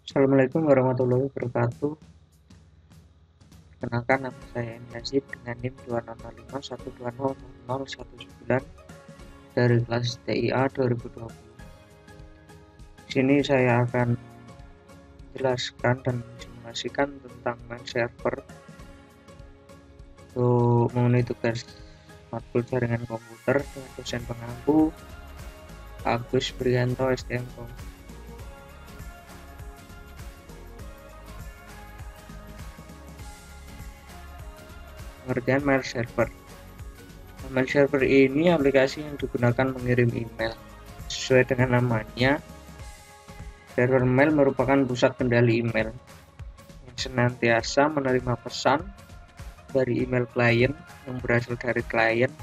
Assalamualaikum warahmatullahi wabarakatuh. Perkenalkan, nama saya M. Yazid dengan NIM 20051200019 dari kelas TIA 2020. Di sini saya akan menjelaskan dan mensimulasikan tentang main server untuk memenuhi tugas matkul jaringan komputer dengan dosen pengampu Agus Prianto STM. Pengertian mail server. Mail server ini aplikasi yang digunakan mengirim email. Sesuai dengan namanya, server mail merupakan pusat kendali email yang senantiasa menerima pesan dari email klien yang berasal dari klien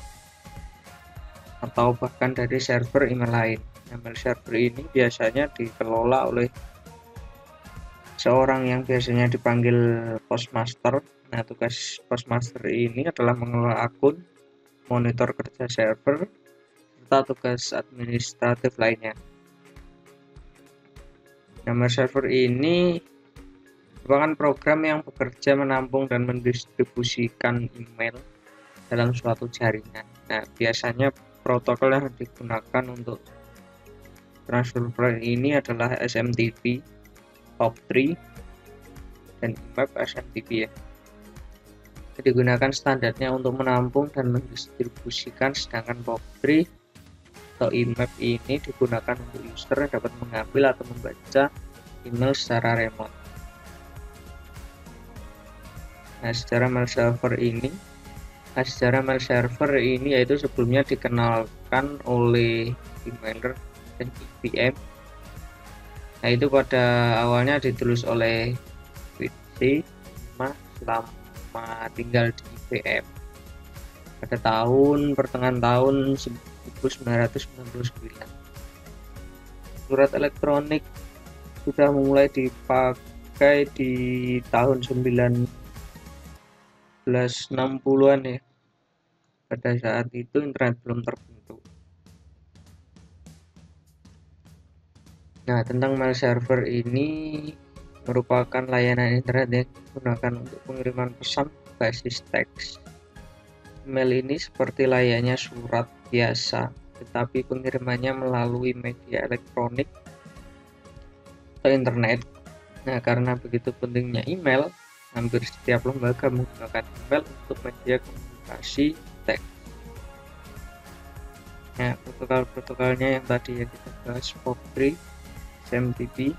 atau bahkan dari server email lain. Mail server ini biasanya dikelola oleh seorang yang biasanya dipanggil postmaster. Nah, tugas postmaster ini adalah mengelola akun, monitor kerja server, serta tugas administratif lainnya. Mail server ini merupakan program yang bekerja menampung dan mendistribusikan email dalam suatu jaringan. Nah, biasanya protokol yang digunakan untuk transfer file ini adalah SMTP, POP3, dan IMAP SMTP ya. Digunakan standarnya untuk menampung dan mendistribusikan, sedangkan POP3 atau IMAP ini digunakan untuk user yang dapat mengambil atau membaca email secara remote. Nah, secara mail server ini yaitu sebelumnya dikenalkan oleh emailer dan IBM. Nah, itu pada awalnya ditulis oleh WC selama tinggal di IBM pada pertengahan tahun 1999. Surat elektronik sudah mulai dipakai di tahun 1960-an ya. Pada saat itu internet belum terbentuk. Nah, tentang mail server ini merupakan layanan internet yang digunakan untuk pengiriman pesan basis teks. Email ini seperti layaknya surat biasa, tetapi pengirimannya melalui media elektronik atau internet. Nah, karena begitu pentingnya email, hampir setiap lembaga menggunakan email untuk media komunikasi teks. Nah, protokol-protokolnya yang tadi yang kita bahas, POP3, SMTP.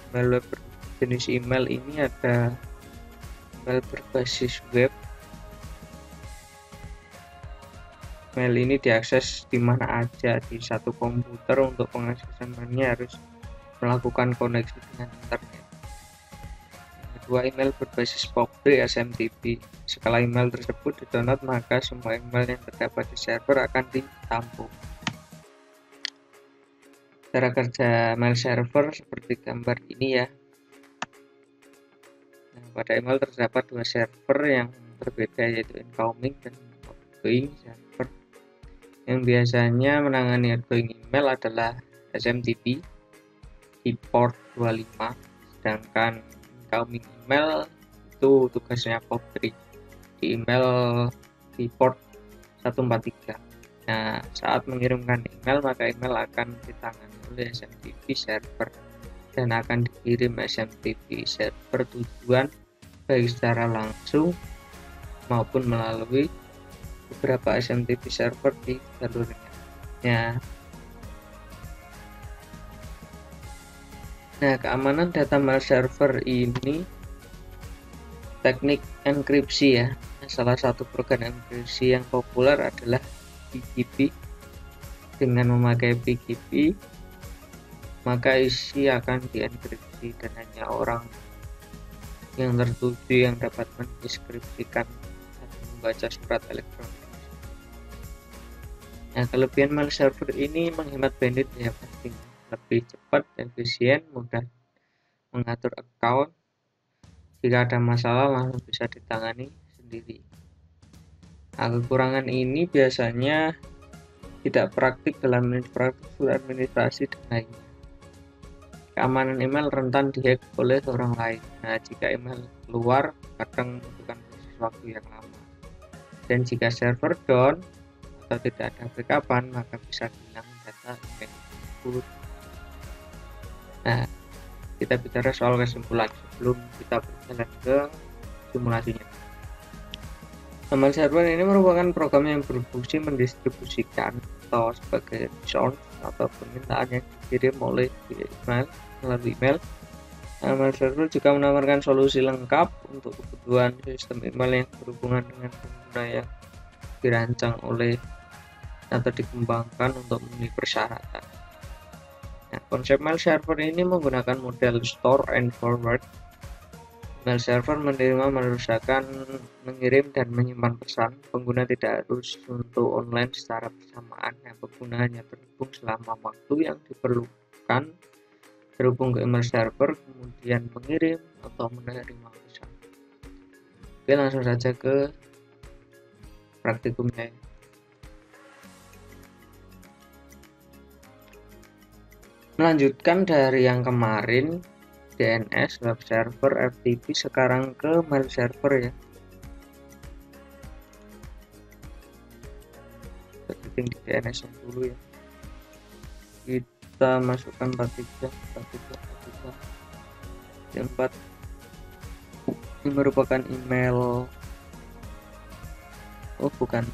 Email web jenis email ini ada email berbasis web. Email ini diakses di mana aja di satu komputer. Untuk pengaksesannya harus melakukan koneksi dengan internet. Kedua, email berbasis POP3 SMTP. Setelah email tersebut didownload, maka semua email yang terdapat di server akan ditampung. Cara kerja mail server seperti gambar ini ya. Nah, pada email terdapat dua server yang berbeda, yaitu incoming dan outgoing server. Yang biasanya menangani outgoing email adalah SMTP di port 25, sedangkan incoming email itu tugasnya POP3 di email di port 143. Nah, saat mengirimkan email, maka email akan ditangani oleh SMTP server dan akan dikirim SMTP server tujuan baik secara langsung maupun melalui beberapa SMTP server di jalurnya. Nah, keamanan data mail server ini teknik enkripsi ya. Salah satu program enkripsi yang populer adalah PGP. Dengan memakai PGP, maka isi akan dienkripsi dan hanya orang yang tertuju yang dapat mendeskripsikan atau membaca surat elektronik. Nah, kelebihan mail server ini menghemat bandwidth ya, pastinya lebih cepat, efisien, mudah mengatur account. Jika ada masalah langsung bisa ditangani sendiri. Nah, kekurangan ini biasanya tidak praktik dalam infrastruktur administrasi dan lainnya. keamanan email rentan dihack oleh orang lain. Nah, jika email keluar, kadang membutuhkan proses waktu yang lama. Dan jika server down atau tidak ada backupan, maka bisa hilang data email tersebut. Nah, kita bicara soal kesimpulan sebelum kita berjalan ke simulasinya. Email server ini merupakan program yang berfungsi mendistribusikan atau sebagai source atau permintaan yang dikirim oleh email melalui email. Email server juga menawarkan solusi lengkap untuk kebutuhan sistem email yang berhubungan dengan pengguna yang dirancang oleh atau dikembangkan untuk memenuhi persyaratan. Nah, konsep mail server ini menggunakan model store and forward. Mail server menerima, merusakan, mengirim, dan menyimpan pesan. Pengguna tidak harus untuk online secara bersamaan. Nah, pengguna hanya terhubung selama waktu yang diperlukan, terhubung ke email server, kemudian mengirim atau menerima pesan. Oke, langsung saja ke praktikumnya. Melanjutkan dari yang kemarin, DNS, web server, FTP, sekarang ke mail server ya. Kita setting di DNS dulu ya. Kita masukkan 43 ini merupakan email, merupakan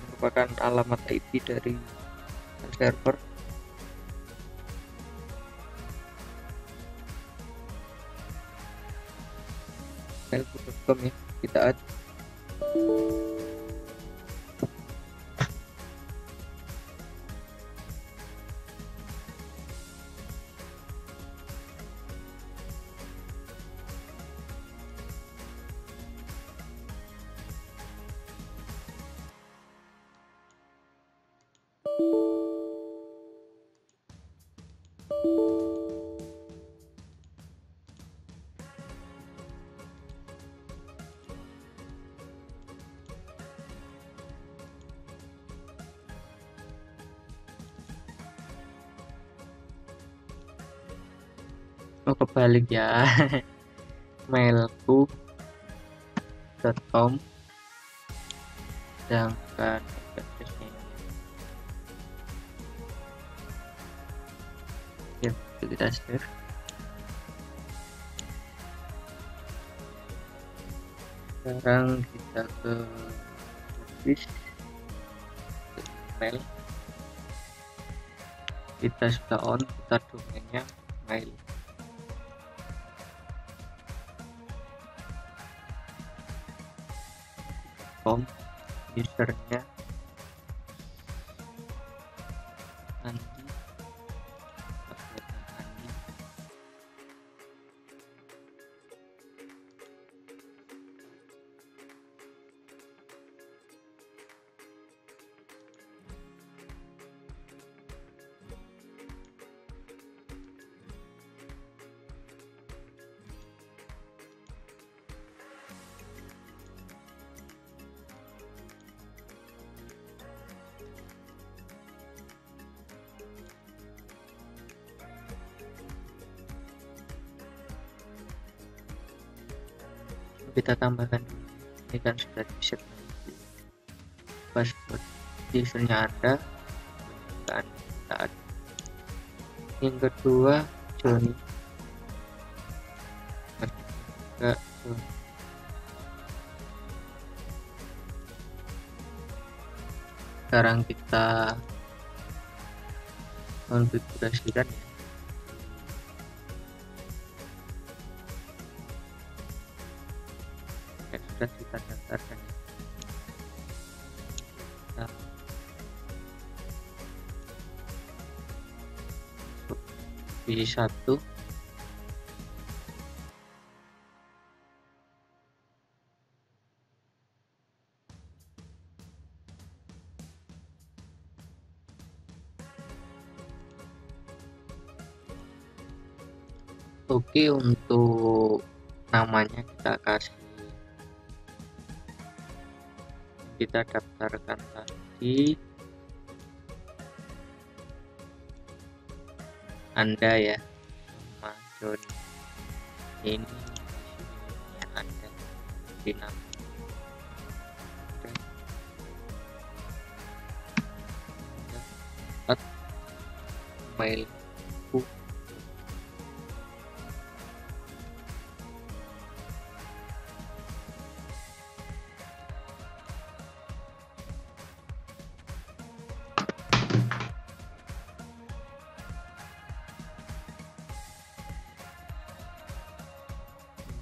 alamat IP dari server. Mail.com ya, kita add. Oh, kebalik ya. mailku.com sedangkan addressnya ya, kita save. Sekarang kita ke service email, kita sudah on, kita domainnya mail. Usernya Andi, kita tambahkan ini kan sudah di set password usernya ada kan saat yang kedua Johnny sekarang kita konfigurasikan ya. Sudah kita daftarkan ya. Nah, pilih satu, oke. Untuk namanya kita daftarkan tadi Anda ya, nama Joni. Ini yang ada di nama mailku.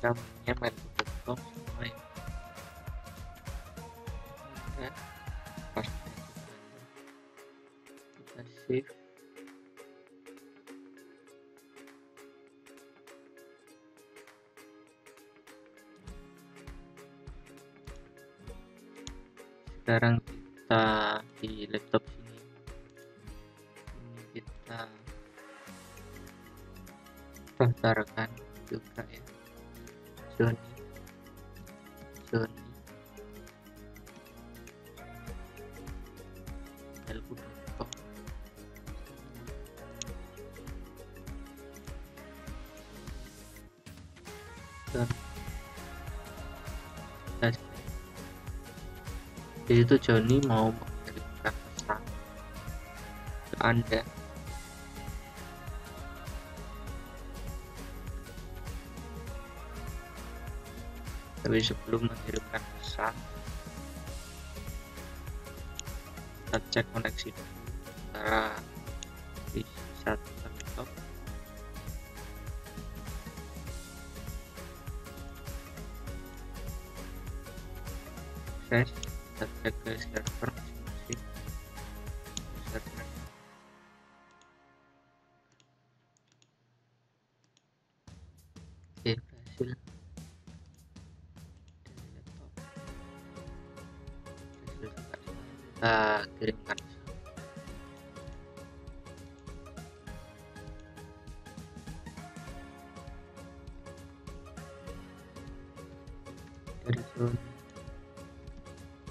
Namanya mail.com sama ya. Dan password kita save. Sekarang kita di laptop sini, ini kita daftarkan juga ya, Joni mailku.com. Dan di situ Joni mau mengirimkan pesan ke Anda. Tapi sebelum mengirimkan pesan, kita cek koneksi dulu antara di satu laptop. Kita cek ke server masing-masing. Server. Oke, berhasil. Kita kirimkan dari Joni.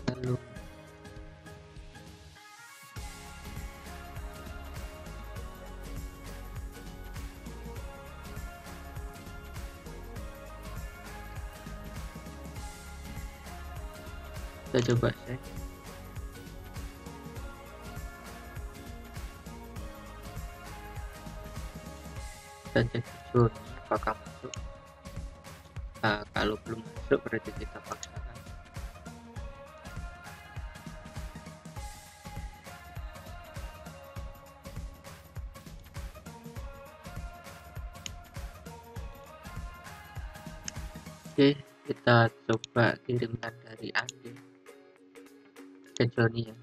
Lalu kita coba cek. Kita cek Joni apakah masuk. Nah, kalau belum masuk berarti kita paksakan. Oke, kita coba kirimkan dari Anda ke Joni ya.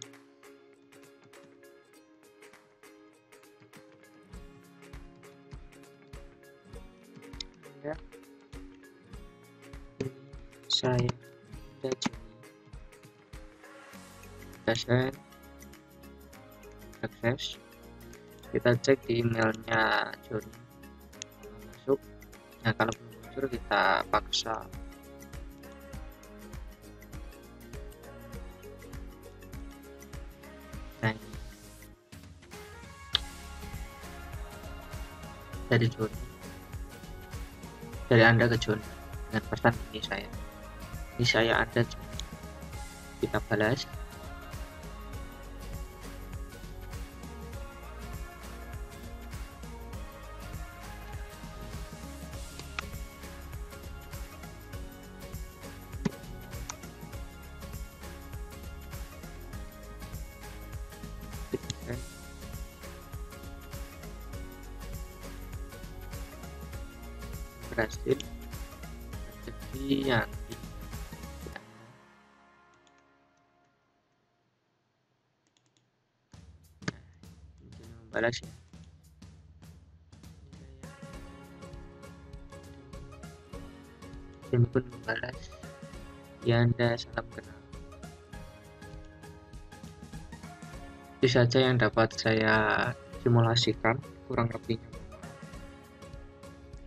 Anda, saya ada Joni. Kita send, akses. Kita cek di emailnya Joni masuk. Nah, kalau belum muncul kita paksa. Nah, ini dari Joni, dari Anda ke Joni dengan pesan ini saya Anda. Kita balas. Berhasil. Jadi nanti membalas ya. Ini pun membalas. Ya, Anda salam kenal. Itu saja yang dapat saya simulasikan, kurang lebihnya.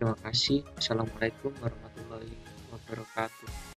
Terima kasih. Assalamualaikum warahmatullahi wabarakatuh.